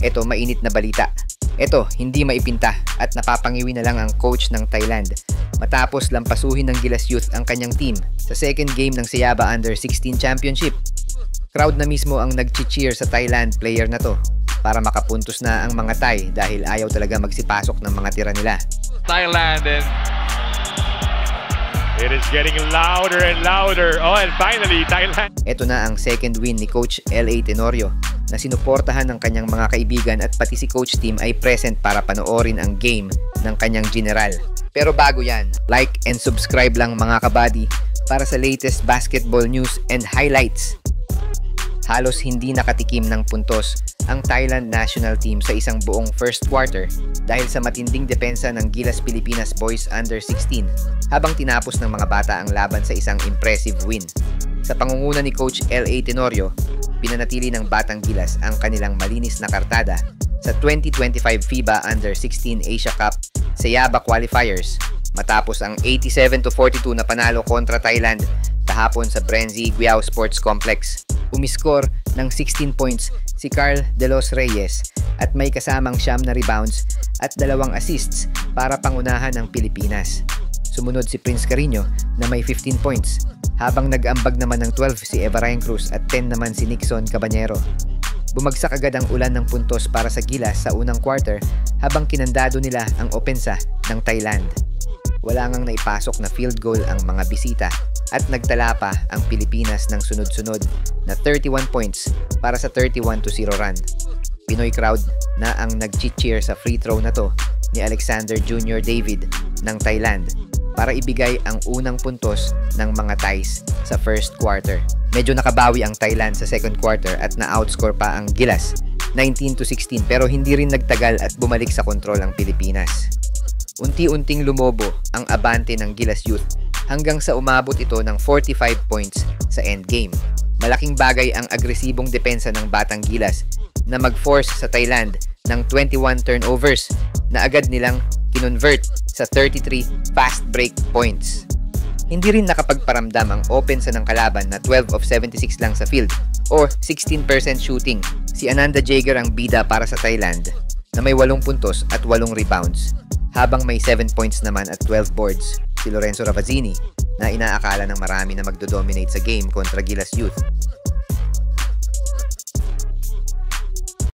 Ito mainit na balita. Ito hindi maipinta at napapangiwi na lang ang coach ng Thailand matapos lampasuhin ng Gilas Youth ang kanyang team sa second game ng Sayaba Under-16 Championship. Crowd na mismo ang nag-cheer sa Thailand player na to para makapuntos na ang mga Thai dahil ayaw talaga magsipasok ng mga tira nila. Thailand, and it is getting louder and louder. Oh, and finally, Thailand. Ito na ang second win ni Coach L.A. Tenorio na sinuportahan ng kanyang mga kaibigan at pati si coach team ay present para panoorin ang game ng kanyang general. Pero bago yan, like and subscribe lang mga kabady para sa latest basketball news and highlights. Halos hindi nakatikim ng puntos ang Thailand national team sa isang buong first quarter dahil sa matinding depensa ng Gilas Pilipinas Boys Under-16 habang tinapos ng mga bata ang laban sa isang impressive win. Sa pangunguna ni Coach L.A. Tenorio, pinanatili ng Batang Gilas ang kanilang malinis na kartada sa 2025 FIBA Under-16 Asia Cup Sayaba Qualifiers matapos ang 87-42 na panalo kontra Thailand kahapon sa Brenzy Guiao Sports Complex. Umiskor ng 16 points si Carl De Los Reyes at may kasamang 9 na rebounds at 2 assists para pangunahan ng Pilipinas. Sumunod si Prince Carino na may 15 points habang nag-ambag naman ng 12 si Evarain Cruz at 10 naman si Nixon Cabanero. Bumagsak agad ang ulan ng puntos para sa Gilas sa unang quarter habang kinandado nila ang opensa ng Thailand. Wala ngang naipasok na field goal ang mga bisita at nagtala pa ang Pilipinas ng sunod-sunod na 31 points para sa 31-0 run. Pinoy crowd na ang nag-cheer sa free throw na to ni Alexander Jr. David ng Thailand para ibigay ang unang puntos ng mga Thais sa first quarter. Medyo nakabawi ang Thailand sa second quarter at na-outscore pa ang Gilas 19-16 pero hindi rin nagtagal at bumalik sa kontrol ang Pilipinas. Unti-unting lumobo ang abante ng Gilas Youth hanggang sa umabot ito ng 45 points sa endgame. Malaking bagay ang agresibong depensa ng Batang Gilas na mag-force sa Thailand ng 21 turnovers na agad nilang kinonvert sa 33 fast break points. Hindi rin nakapagparamdam ang opensa ng kalaban na 12 of 76 lang sa field or 16% shooting. Si Ananda Jager ang bida para sa Thailand na may 8 puntos at 8 rebounds habang may 7 points naman at 12 boards si Lorenzo Ravazzini na inaakala ng marami na magdodominate sa game kontra Gilas Youth.